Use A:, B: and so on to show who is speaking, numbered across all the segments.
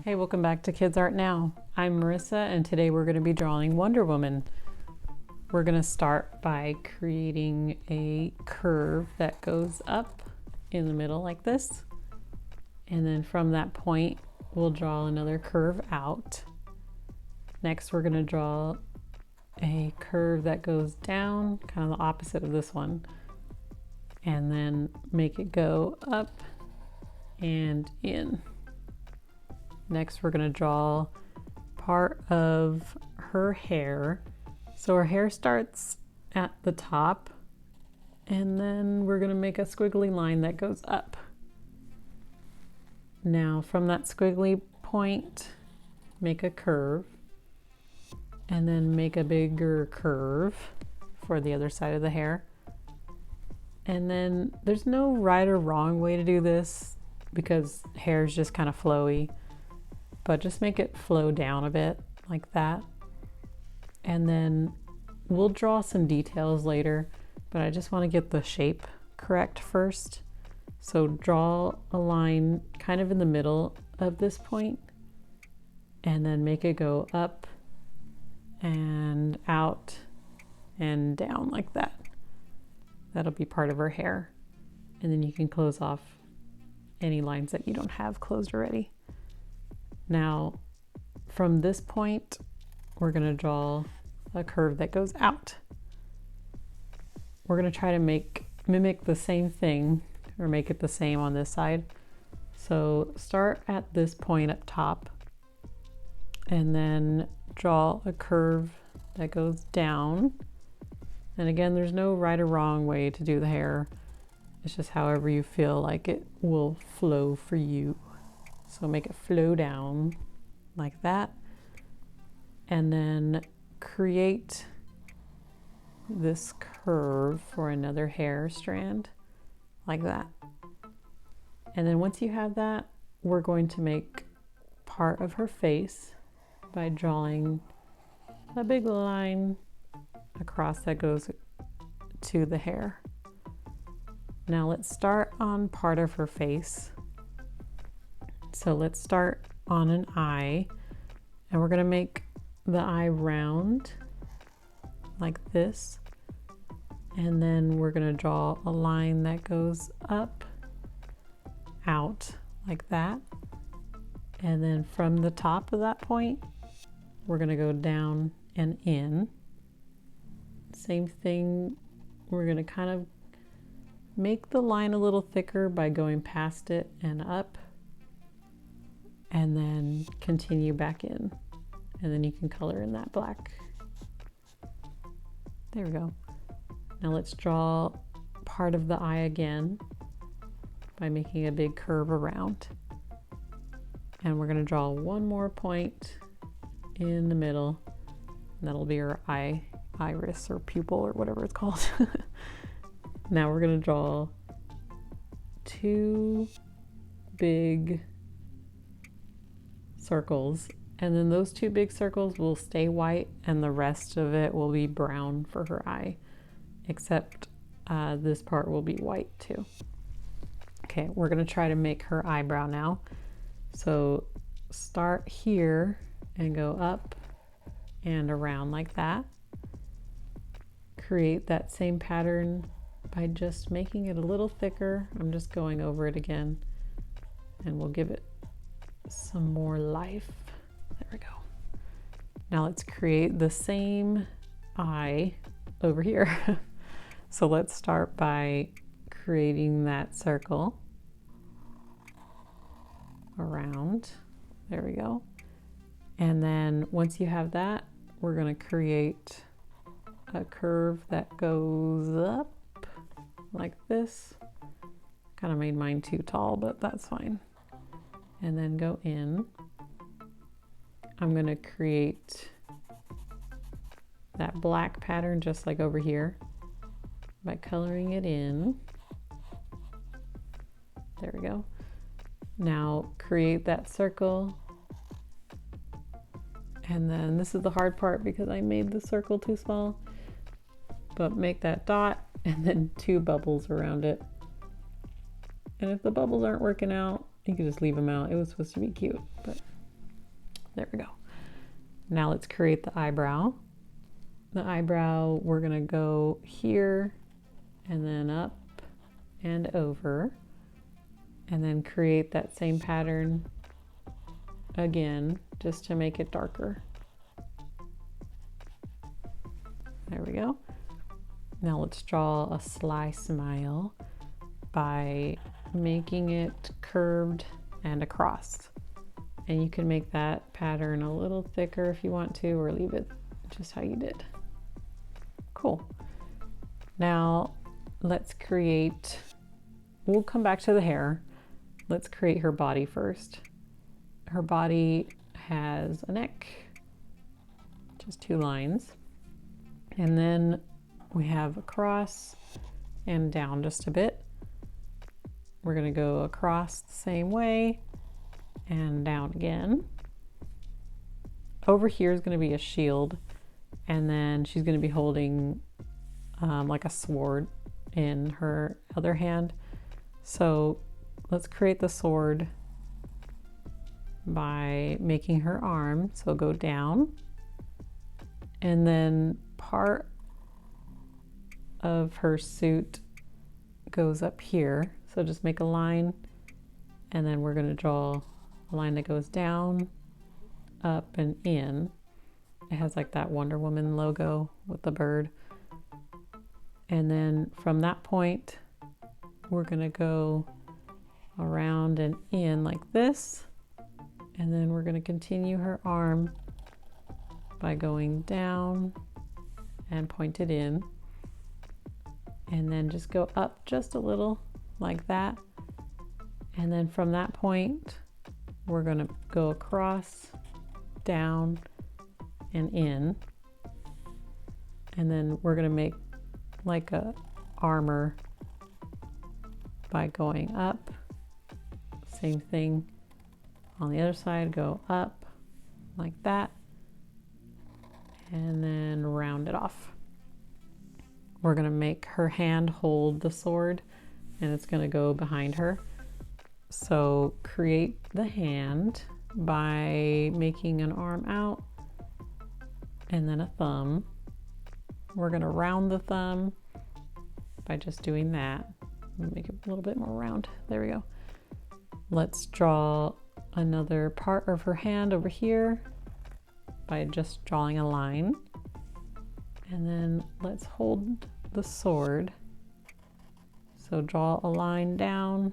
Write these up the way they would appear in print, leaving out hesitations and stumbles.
A: Hey, welcome back to Kids Art Now. I'm Marissa and today we're going to be drawing Wonder Woman. We're going to start by creating a curve that goes up in the middle like this. And then from that point, we'll draw another curve out. Next, we're going to draw a curve that goes down, kind of the opposite of this one. And then make it go up and in. Next, we're going to draw part of her hair. So her hair starts at the top, and then we're going to make a squiggly line that goes up. Now, from that squiggly point, make a curve, and then make a bigger curve for the other side of the hair. And then there's no right or wrong way to do this because hair is just kind of flowy. But just make it flow down a bit like that. And then we'll draw some details later, but I just want to get the shape correct first. So draw a line kind of in the middle of this point and then make it go up and out and down like that. That'll be part of her hair. And then you can close off any lines that you don't have closed already. Now, from this point, we're going to draw a curve that goes out. We're going to try to mimic the same thing, or make it the same on this side. So start at this point up top, and then draw a curve that goes down. And again, there's no right or wrong way to do the hair. It's just however you feel like it will flow for you. So make it flow down like that, and then create this curve for another hair strand like that. And then once you have that, we're going to make part of her face by drawing a big line across that goes to the hair. Now let's start on part of her face. So let's start on an eye, and we're going to make the eye round like this, and then we're going to draw a line that goes up, out like that, and then from the top of that point we're going to go down and in. Same thing, we're going to kind of make the line a little thicker by going past it and up, and then continue back in, and then you can color in that black. There we go. Now let's draw part of the eye again by making a big curve around, and we're going to draw one more point in the middle, and that'll be our iris or pupil or whatever it's called. Now we're going to draw two big circles, and then those two big circles will stay white and the rest of it will be brown for her eye, except this part will be white too. Okay, we're going to try to make her eyebrow now. So start here and go up and around like that. Create that same pattern by just making it a little thicker. I'm just going over it again, and we'll give it some more life. There we go. Now let's create the same eye over here. So let's start by creating that circle around. There we go. And then once you have that, we're going to create a curve that goes up like this. Kind of made mine too tall, but that's fine. And then go in. I'm going to create that black pattern just like over here by coloring it in. There we go. Now create that circle, and then this is the hard part because I made the circle too small, but make that dot and then two bubbles around it. And if the bubbles aren't working out, you can just leave them out. It was supposed to be cute, but There we go. Now let's create the eyebrow. The eyebrow, we're gonna go here and then up and over, and then create that same pattern again, just to make it darker. There we go. Now let's draw a sly smile by making it curved and across. And you can make that pattern a little thicker if you want to, or leave it just how you did. Cool. Now let's create, we'll come back to the hair. Let's create her body first. Her body has a neck, just 2 lines. And then we have across and down just a bit. We're gonna go across the same way and down again. Over here is gonna be a shield, and then she's gonna be holding like a sword in her other hand. So let's create the sword by making her arm, so go down, and then part of her suit goes up here. So just make a line, and then we're going to draw a line that goes down, up, and in. It has like that Wonder Woman logo with the bird. And then from that point, we're going to go around and in like this. And then we're going to continue her arm by going down and point it in. And then just go up just a little like that. And then from that point, we're going to go across, down, and in. And then we're going to make like a armor by going up. Same thing on the other side, go up like that, and then round it off. We're going to make her hand hold the sword, and it's going to go behind her. So create the hand by making an arm out and then a thumb. We're going to round the thumb by just doing that. Make it a little bit more round. There we go. Let's draw another part of her hand over here by just drawing a line. And then let's hold the sword. So draw a line down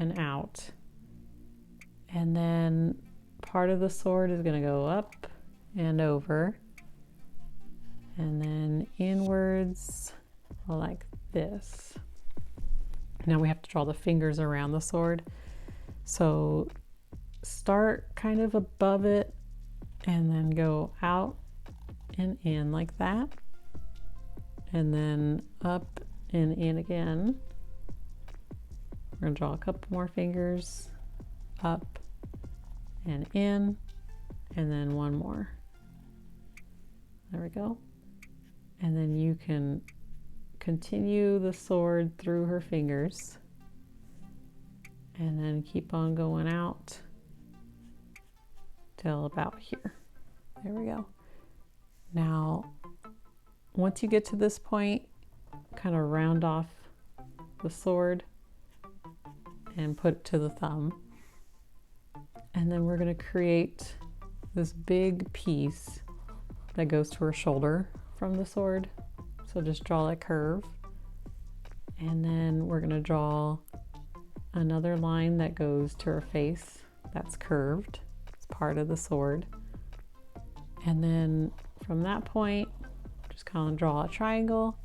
A: and out. And then part of the sword is going to go up and over. And then inwards like this. Now we have to draw the fingers around the sword. So start kind of above it and then go out and in like that. And then up and in again. We're going to draw a couple more fingers, up and in, and then one more. There we go. And then you can continue the sword through her fingers and then keep on going out till about here. There we go. Now, once you get to this point, kind of round off the sword and put it to the thumb. And then we're going to create this big piece that goes to her shoulder from the sword. So just draw a curve. And then we're going to draw another line that goes to her face that's curved. It's part of the sword. And then from that point, just kind of draw a triangle.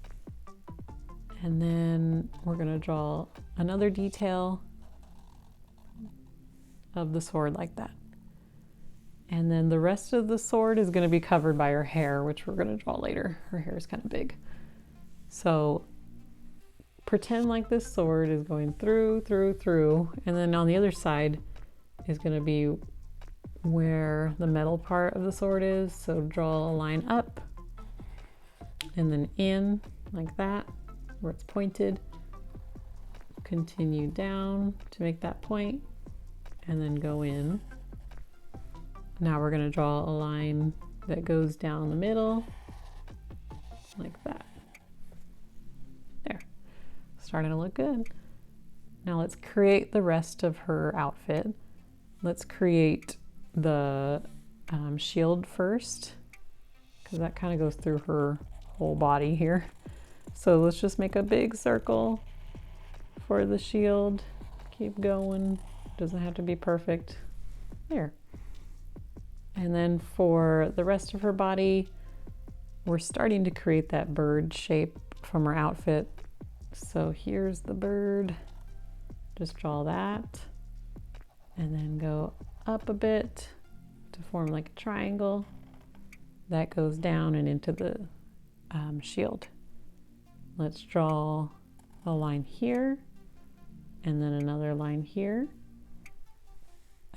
A: And then we're going to draw another detail of the sword like that. And then the rest of the sword is going to be covered by her hair, which we're going to draw later. Her hair is kind of big. So pretend like this sword is going through, and then on the other side is going to be where the metal part of the sword is. So draw a line up and then in like that, where it's pointed. Continue down to make that point, and then go in Now we're going to draw a line that goes down the middle like that. There, starting to look good. Now let's create the rest of her outfit. Let's create the shield first, because that kind of goes through her whole body here. So let's just make a big circle for the shield. Keep going, doesn't have to be perfect. There. And then for the rest of her body, we're starting to create that bird shape from her outfit. So here's the bird. Just draw that and then go up a bit to form like a triangle. That goes down and into the shield. Let's draw a line here and then another line here.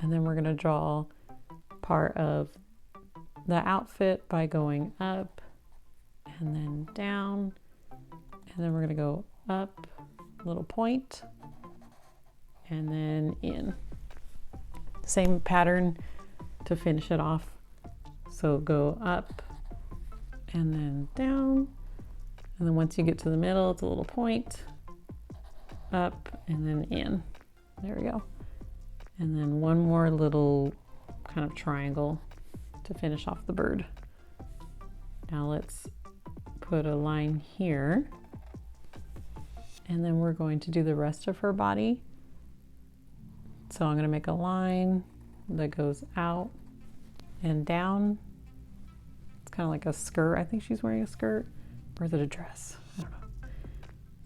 A: And then we're going to draw part of the outfit by going up and then down. And then we're going to go up, little point, and then in. Same pattern to finish it off. So go up and then down. And then once you get to the middle, it's a little point, up and then in. There we go. And then one more little kind of triangle to finish off the bird. Now let's put a line here. And then we're going to do the rest of her body. So I'm going to make a line that goes out and down. It's kind of like a skirt. I think she's wearing a skirt. Or is it a dress? I don't know.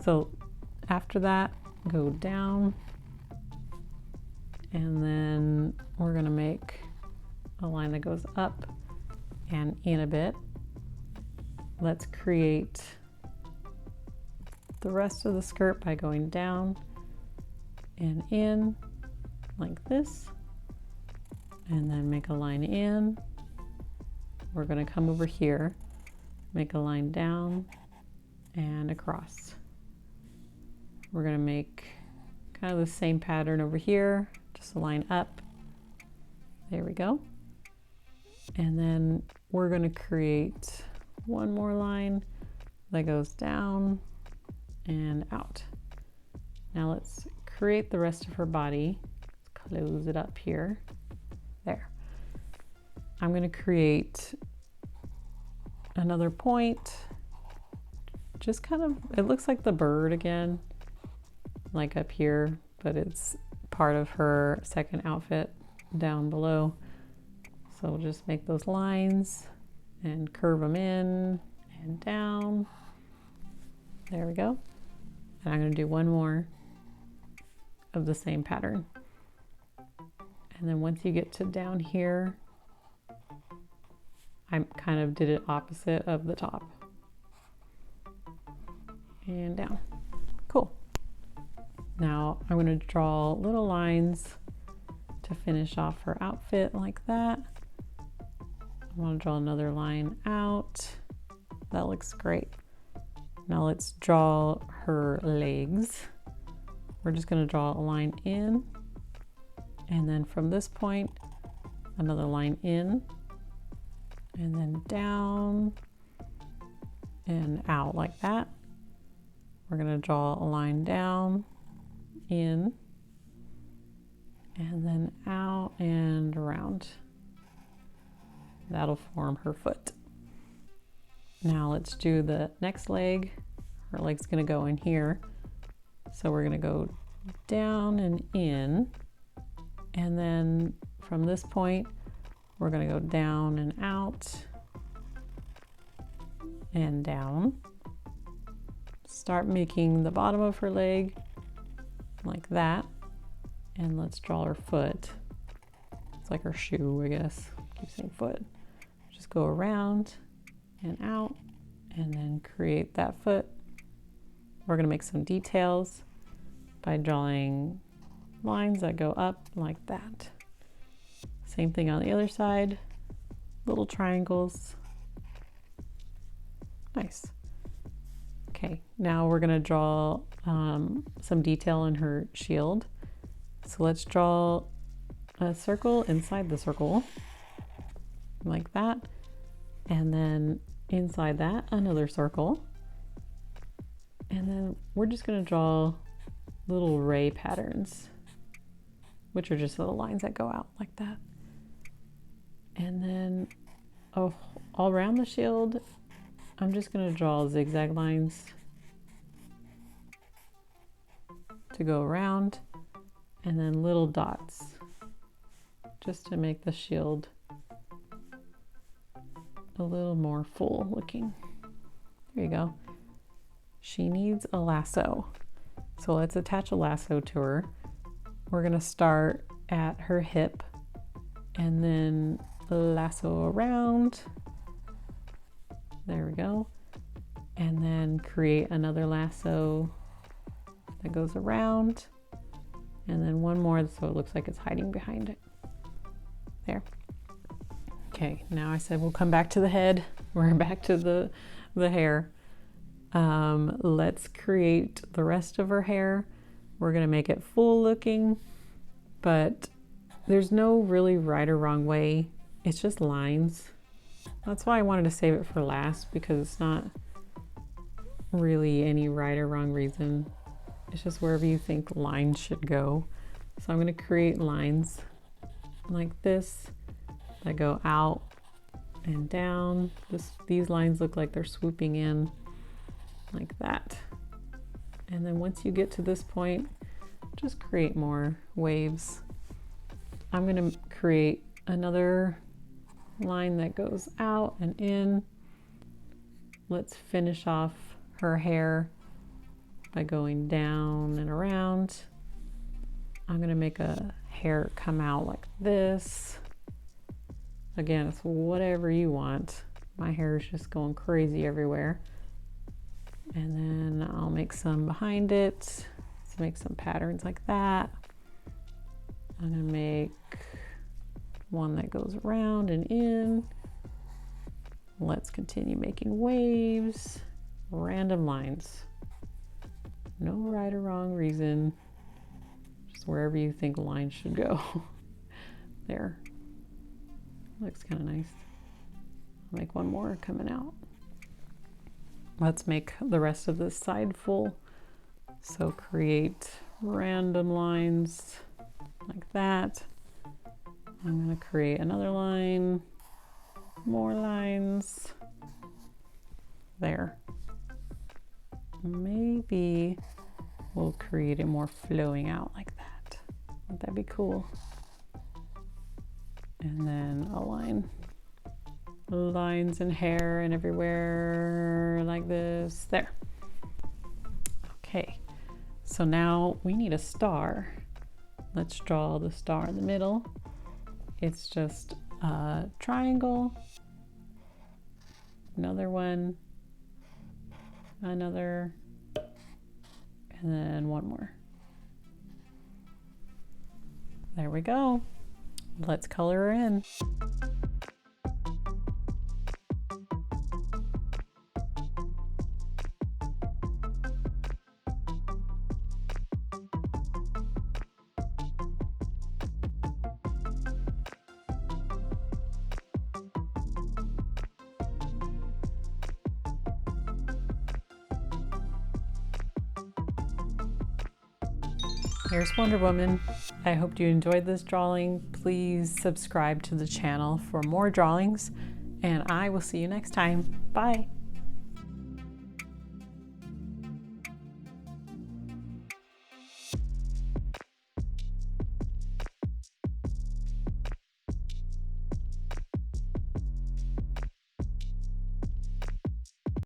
A: So after that, go down. And then we're going to make a line that goes up and in a bit. Let's create the rest of the skirt by going down and in like this, and then make a line in. We're going to come over here, make a line down and across. We're going to make kind of the same pattern over here, just a line up. There we go. And then we're going to create one more line that goes down and out. Now let's create the rest of her body. Let's close it up here. There. I'm going to create another point. Just kind of, it looks like the bird again, like up here, but it's part of her second outfit down below. So we'll just make those lines and curve them in and down. There we go. And I'm going to do one more of the same pattern. And then once you get to down here, I kind of did it opposite of the top. And down. Cool. Now I'm going to draw little lines to finish off her outfit like that. I want to draw another line out. That looks great. Now let's draw her legs. We're just going to draw a line in, and then from this point, another line in, and then down and out like that. We're going to draw a line down, in, and then out and around. That'll form her foot. Now let's do the next leg. Her leg's going to go in here. So we're going to go down and in. And then from this point, we're going to go down and out and down. Start making the bottom of her leg like that. And let's draw her foot. It's like her shoe, I guess. Keep saying foot. Just go around and out and then create that foot. We're going to make some details by drawing lines that go up like that. Same thing on the other side. Little triangles. Nice. Okay, now we're going to draw some detail in her shield. So let's draw a circle inside the circle. like that. And then inside that, another circle. And then we're just going to draw little ray patterns, which are just little lines that go out like that. And then all around the shield, I'm just going to draw zigzag lines to go around, and then little dots just to make the shield a little more full looking. There you go. She needs a lasso. So let's attach a lasso to her. We're gonna start at her hip and then lasso around. There we go. And then create another lasso that goes around. And then one more so it looks like it's hiding behind it. There. Okay, now I said we'll come back to the head. We're back to the hair. Let's create the rest of her hair. We're gonna make it full looking, but there's no really right or wrong way. It's just lines. That's why I wanted to save it for last, because it's not really any right or wrong reason. It's just wherever you think lines should go. So I'm gonna create lines like this that go out and down. These lines look like they're swooping in like that. And then once you get to this point, just create more waves. I'm going to create another line that goes out and in. Let's finish off her hair by going down and around. I'm going to make a hair come out like this. Again, it's whatever you want. My hair is just going crazy everywhere. And then I'll make some behind it. Let's make some patterns like that. I'm gonna make one that goes around and in. Let's continue making waves, random lines. No right or wrong reason, just wherever you think lines should go. There. Looks kind of nice. I'll make one more coming out. Let's make the rest of this side full. So create random lines like that. I'm going to create another line, more lines. There. Maybe we'll create it more flowing out like that. Wouldn't that be cool? And then a line. Lines and hair and everywhere like this. There. Okay, so now we need a star. Let's draw the star in the middle. It's just a triangle, another one, another, and then one more. There we go. Let's color her in. Here's Wonder Woman. I hope you enjoyed this drawing. Please subscribe to the channel for more drawings, and I will see you next time. Bye.